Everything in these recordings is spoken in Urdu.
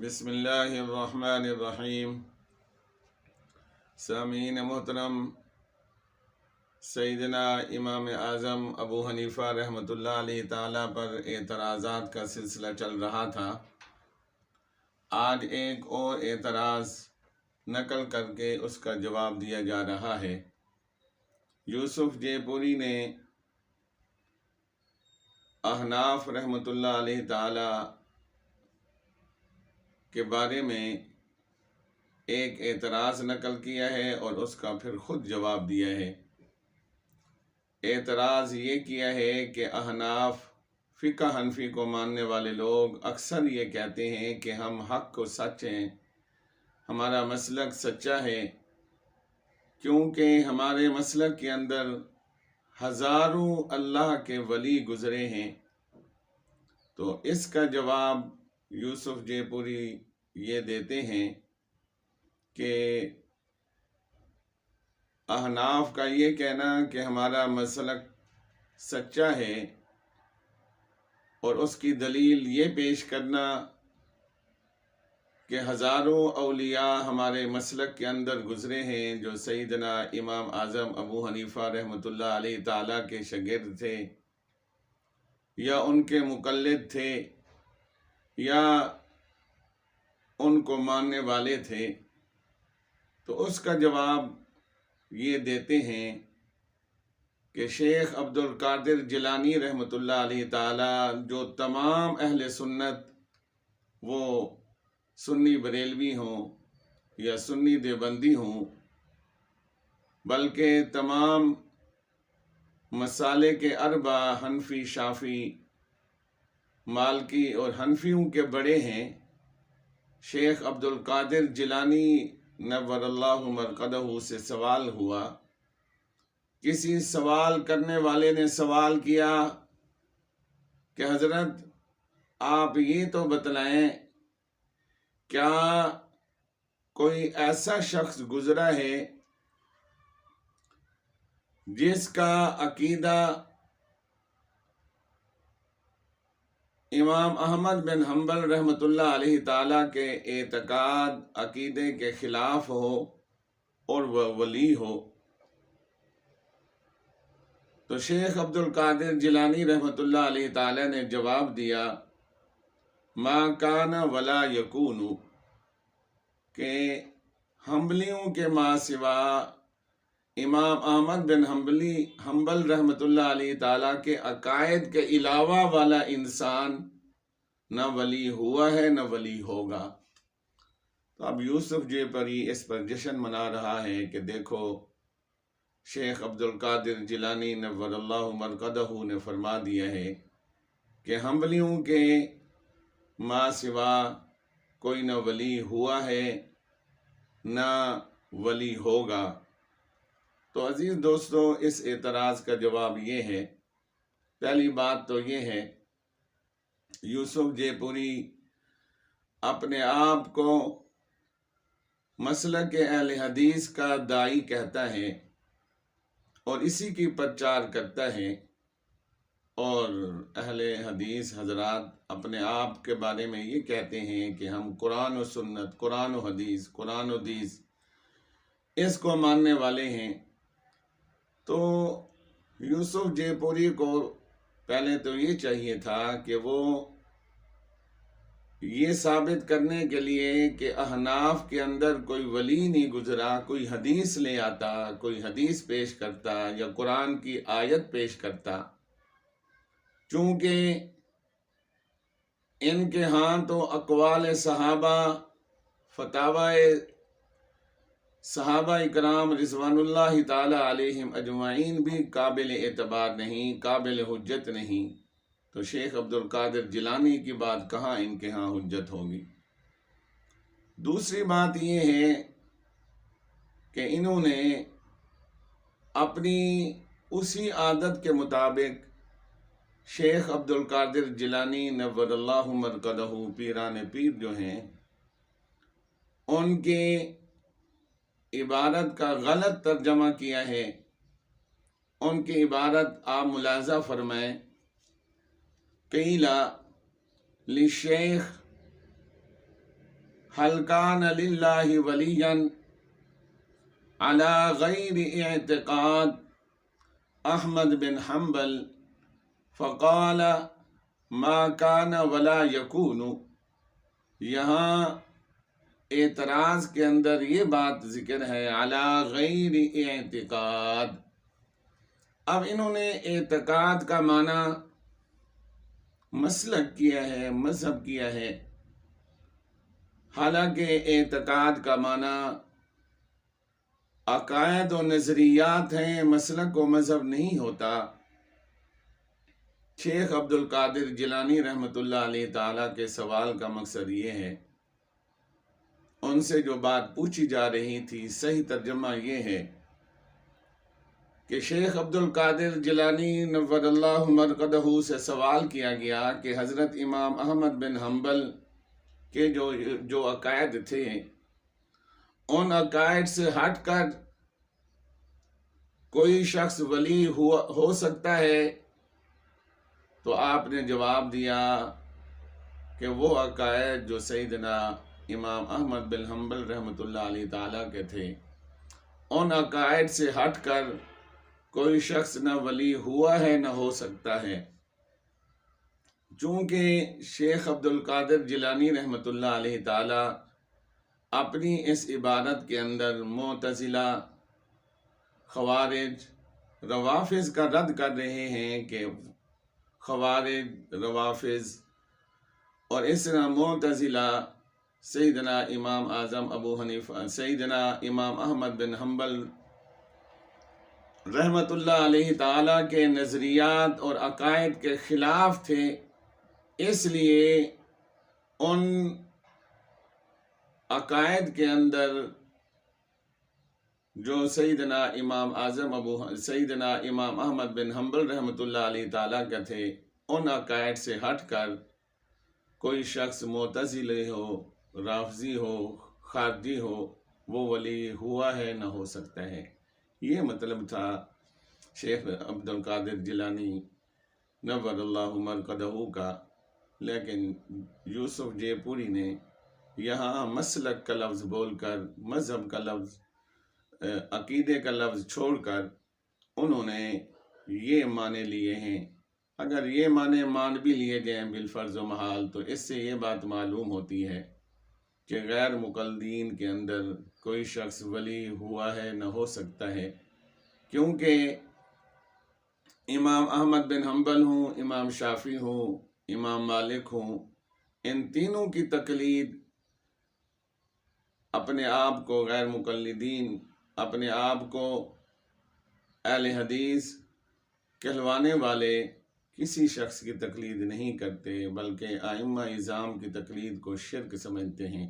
بسم اللہ الرحمن الرحیم۔ سامعین محترم، سیدنا امام اعظم ابو حنیفہ رحمۃ اللہ علیہ تعالیٰ پر اعتراضات کا سلسلہ چل رہا تھا۔ آج ایک اور اعتراض نقل کر کے اس کا جواب دیا جا رہا ہے۔ یوسف جے پوری نے احناف رحمۃ اللہ علیہ تعالیٰ کے بارے میں ایک اعتراض نقل کیا ہے اور اس کا پھر خود جواب دیا ہے۔ اعتراض یہ کیا ہے کہ احناف فقہ حنفی کو ماننے والے لوگ اکثر یہ کہتے ہیں کہ ہم حق و سچ ہیں، ہمارا مسلک سچا ہے، کیونکہ ہمارے مسلک کے اندر ہزاروں اللہ کے ولی گزرے ہیں۔ تو اس کا جواب یوسف جے پوری یہ دیتے ہیں کہ احناف کا یہ کہنا کہ ہمارا مسلک سچا ہے اور اس کی دلیل یہ پیش کرنا کہ ہزاروں اولیاء ہمارے مسلک کے اندر گزرے ہیں جو سیدنا امام اعظم ابو حنیفہ رحمۃ اللہ علیہ تعالیٰ کے شاگرد تھے یا ان کے مقلد تھے یا ان کو ماننے والے تھے، تو اس کا جواب یہ دیتے ہیں کہ شیخ عبد القادر جیلانی رحمۃ اللہ علیہ تعالی جو تمام اہل سنت، وہ سنی بریلوی ہوں یا سنی دیوبندی ہوں، بلکہ تمام مسالک کے اربع حنفی، شافعی، مالکی اور حنفیوں کے بڑے ہیں۔ شیخ عبد القادر جیلانی نور اللہ مرقدہ سے سوال ہوا، کسی سوال کرنے والے نے سوال کیا کہ حضرت آپ یہ تو بتلائیں، کیا کوئی ایسا شخص گزرا ہے جس کا عقیدہ امام احمد بن حنبل رحمۃ اللہ علیہ تعالیٰ کے اعتقاد عقیدے کے خلاف ہو اور وہ ولی ہو؟ تو شیخ عبد القادر جیلانی رحمۃ اللہ علیہ تعالیٰ نے جواب دیا، ما کان ولا یکون، کہ حنبلیوں کے ماں سوا امام احمد بن حنبل رحمۃ اللہ علیہ تعالیٰ کے عقائد کے علاوہ والا انسان نہ ولی ہوا ہے نہ ولی ہوگا۔ تو اب یوسف جے پری اس پر جشن منا رہا ہے کہ دیکھو شیخ عبد القادر جیلانی نور اللہ مرقدہ نے فرما دیا ہے کہ حنبلیوں کے ماں سوا کوئی نہ ولی ہوا ہے نہ ولی ہوگا۔ تو عزیز دوستو، اس اعتراض کا جواب یہ ہے، پہلی بات تو یہ ہے، یوسف جے پوری اپنے آپ کو مسلک اہل حدیث کا داعی کہتا ہے اور اسی کی پرچار کرتا ہے، اور اہل حدیث حضرات اپنے آپ کے بارے میں یہ کہتے ہیں کہ ہم قرآن و سنت، قرآن و حدیث اس کو ماننے والے ہیں۔ تو یوسف جے پوری کو پہلے تو یہ چاہیے تھا کہ وہ یہ ثابت کرنے کے لیے کہ احناف کے اندر کوئی ولی نہیں گزرا، کوئی حدیث لے آتا، کوئی حدیث پیش کرتا یا قرآن کی آیت پیش کرتا، چونکہ ان کے ہاں تو اقوال صحابہ، فتاوی صحابہ اکرام رضوان اللہ تعالی علیہم اجمعین بھی قابل اعتبار نہیں، قابل حجت نہیں، تو شیخ عبد القادر جیلانی کی بات کہاں ان کے ہاں حجت ہوگی؟ دوسری بات یہ ہے کہ انہوں نے اپنی اسی عادت کے مطابق شیخ عبد القادر جیلانی نور اللہ مرقدہ پیران پیر جو ہیں، ان کے عبارت کا غلط ترجمہ کیا ہے۔ ان کی عبارت آپ ملاحظہ فرمائیں، قیل للشیخ هل كان لله وليا على غير اعتقاد احمد بن حنبل فقال ما كان ولا يكون. یہاں اعتراض کے اندر یہ بات ذکر ہے علی غیر اعتقاد. اب انہوں نے اعتقاد کا معنی مسلک کیا ہے، مذہب کیا ہے، حالانکہ اعتقاد کا معنی عقائد و نظریات ہیں، مسلک و مذہب نہیں ہوتا. شیخ عبد القادر جیلانی رحمۃ اللہ علیہ تعالیٰ کے سوال کا مقصد یہ ہے، ان سے جو بات پوچھی جا رہی تھی صحیح ترجمہ یہ ہے کہ شیخ عبد القادر جیلانی نور اللہ مرقدہ سے سوال کیا گیا کہ حضرت امام احمد بن حنبل کے جو عقائد تھے، ان عقائد سے ہٹ کر کوئی شخص ولی ہو سکتا ہے؟ تو آپ نے جواب دیا کہ وہ عقائد جو سیدنا امام احمد بن حنبل رحمۃ اللہ علیہ تعالیٰ کے تھے، ان عقائد سے ہٹ کر کوئی شخص نہ ولی ہوا ہے نہ ہو سکتا ہے. چونکہ شیخ عبد القادر جیلانی رحمۃ اللہ علیہ تعالیٰ اپنی اس عبارت کے اندر معتزلہ، خوارج، روافض کا رد کر رہے ہیں کہ خوارج، روافض اور اس طرح معتزلہ سیدنا امام اعظم ابو حنیفہ، سیدنا امام احمد بن حنبل رحمۃ اللہ علیہ تعالیٰ کے نظریات اور عقائد کے خلاف تھے، اس لیے ان عقائد کے اندر جو سیدنا امام احمد بن حنبل رحمۃ اللہ علیہ تعالیٰ کا تھے، ان عقائد سے ہٹ کر کوئی شخص معتزلی ہو، رافضی ہو، خارجی ہو، وہ ولی ہوا ہے نہ ہو سکتا ہے. یہ مطلب تھا شیخ عبد القادر جیلانی نور اللہ مرقدہ کا. لیکن یوسف جے پوری نے یہاں مسلک کا لفظ بول کر، مذہب کا لفظ، عقیدے کا لفظ چھوڑ کر انہوں نے یہ معنی لیے ہیں. اگر یہ معنی مان بھی لیے جائیں بالفرض و محال، تو اس سے یہ بات معلوم ہوتی ہے کہ غیر مقلدین کے اندر کوئی شخص ولی ہوا ہے نہ ہو سکتا ہے، کیونکہ امام احمد بن حنبل ہوں، امام شافعی ہوں، امام مالک ہوں، ان تینوں کی تقلید اپنے آپ کو غیر مقلدین، اپنے آپ کو اہل حدیث کہلوانے والے کسی شخص کی تقلید نہیں کرتے، بلکہ ائمہ اعظام کی تقلید کو شرک سمجھتے ہیں.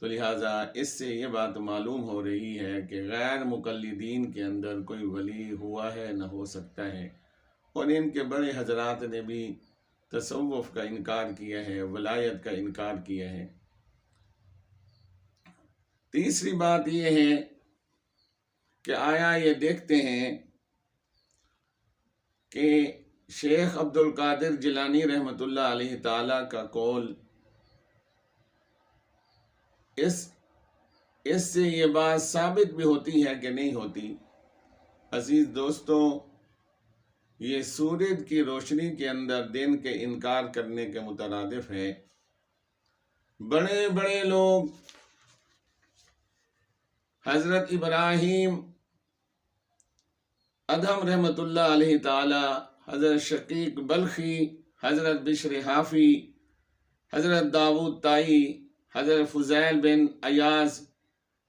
تو لہٰذا اس سے یہ بات معلوم ہو رہی ہے کہ غیر مقلدین کے اندر کوئی ولی ہوا ہے نہ ہو سکتا ہے. اور ان کے بڑے حضرات نے بھی تصوف کا انکار کیا ہے، ولایت کا انکار کیا ہے. تیسری بات یہ ہے کہ آیا یہ دیکھتے ہیں کہ شیخ عبد القادر جیلانی رحمۃ اللہ علیہ تعالیٰ کا قول، اس سے یہ بات ثابت بھی ہوتی ہے کہ نہیں ہوتی؟ عزیز دوستوں، یہ سورج کی روشنی کے اندر دن کے انکار کرنے کے مترادف ہے. بڑے بڑے لوگ، حضرت ابراہیم ادہم رحمۃ اللہ علیہ تعالی، حضرت شقیق بلخی، حضرت بشر حافی، حضرت داود طائی، حضرت فضیل بن ایاز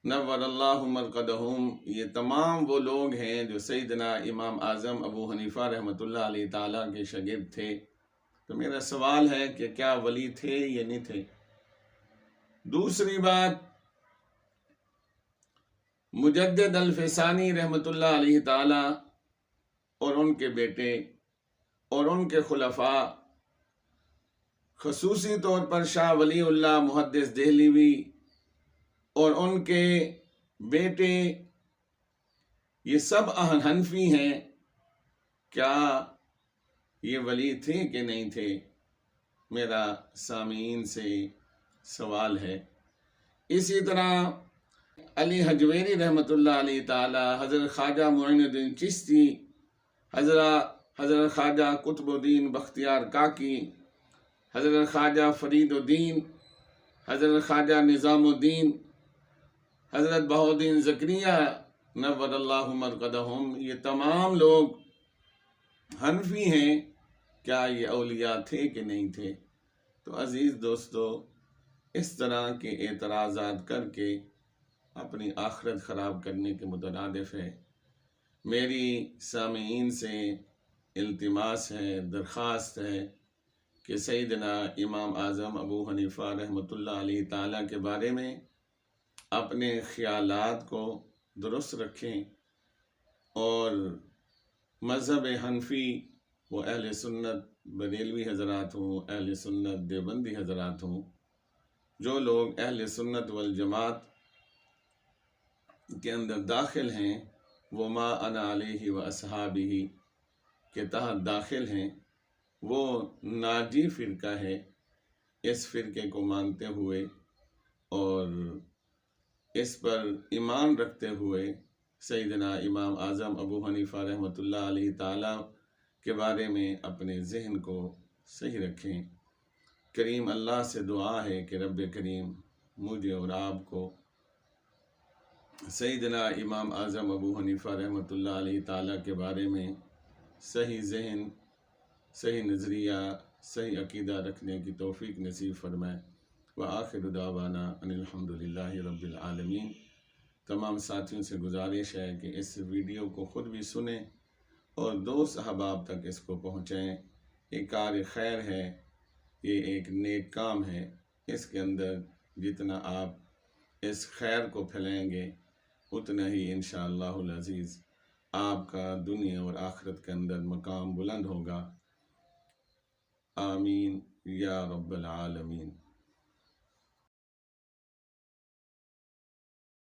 نور اللہ مرقدہم، یہ تمام وہ لوگ ہیں جو سیدنا امام اعظم ابو حنیفہ رحمۃ اللہ علیہ تعالیٰ کے شاگرد تھے. تو میرا سوال ہے کہ کیا ولی تھے یا نہیں تھے؟ دوسری بات، مجدد الفسانی رحمۃ اللہ علیہ تعالی اور ان کے بیٹے اور ان کے خلفاء، خصوصی طور پر شاہ ولی اللہ محدث دہلوی اور ان کے بیٹے، یہ سب حنفی ہیں. کیا یہ ولی تھے کہ نہیں تھے؟ میرا سامعین سے سوال ہے. اسی طرح علی حجویری رحمۃ اللہ علیہ تعالی، حضرت خواجہ معین الدین چشتی، حضرت خواجہ قطب الدین بختیار کاکی، حضرت خواجہ فرید الدین، حضرت خواجہ نظام الدین، حضرت بہاؤالدین زکریا نور اللہ مرقدہم، یہ تمام لوگ حنفی ہیں۔ کیا یہ اولیاء تھے کہ نہیں تھے؟ تو عزیز دوستو، اس طرح کے اعتراضات کر کے اپنی آخرت خراب کرنے کے مترادف ہے۔ میری سامعین سے التماس ہے، درخواست ہے کہ سیدنا امام اعظم ابو حنیفہ رحمۃ اللہ علیہ تعالیٰ کے بارے میں اپنے خیالات کو درست رکھیں، اور مذہب حنفی وہ اہل سنت بریلوی حضرات ہوں، اہل سنت دیوبندی حضرات ہوں، جو لوگ اہل سنت والجماعت کے اندر داخل ہیں، وہ ما انا علیہ و اصحابہ کے تحت داخل ہیں، وہ ناجی فرقہ ہے۔ اس فرقے کو مانتے ہوئے اور اس پر ایمان رکھتے ہوئے سیدنا امام اعظم ابو حنیفہ رحمۃ اللہ علیہ تعالیٰ کے بارے میں اپنے ذہن کو صحیح رکھیں۔ کریم اللہ سے دعا ہے کہ رب کریم مجھے اور آپ کو سیدنا امام اعظم ابو حنیفہ رحمۃ اللہ علیہ تعالیٰ کے بارے میں صحیح ذہن، صحیح نظریہ، صحیح عقیدہ رکھنے کی توفیق نصیب فرمائے۔ وآخر دعوانا ان الحمدللہ رب العالمین۔ تمام ساتھیوں سے گزارش ہے کہ اس ویڈیو کو خود بھی سنیں اور دوست احباب تک اس کو پہنچائیں۔ یہ کار خیر ہے، یہ ایک نیک کام ہے۔ اس کے اندر جتنا آپ اس خیر کو پھیلائیں گے، اتنا ہی انشاءاللہ العزیز آپ کا دنیا اور آخرت کے اندر مقام بلند ہوگا۔ آمین یا رب العالمین۔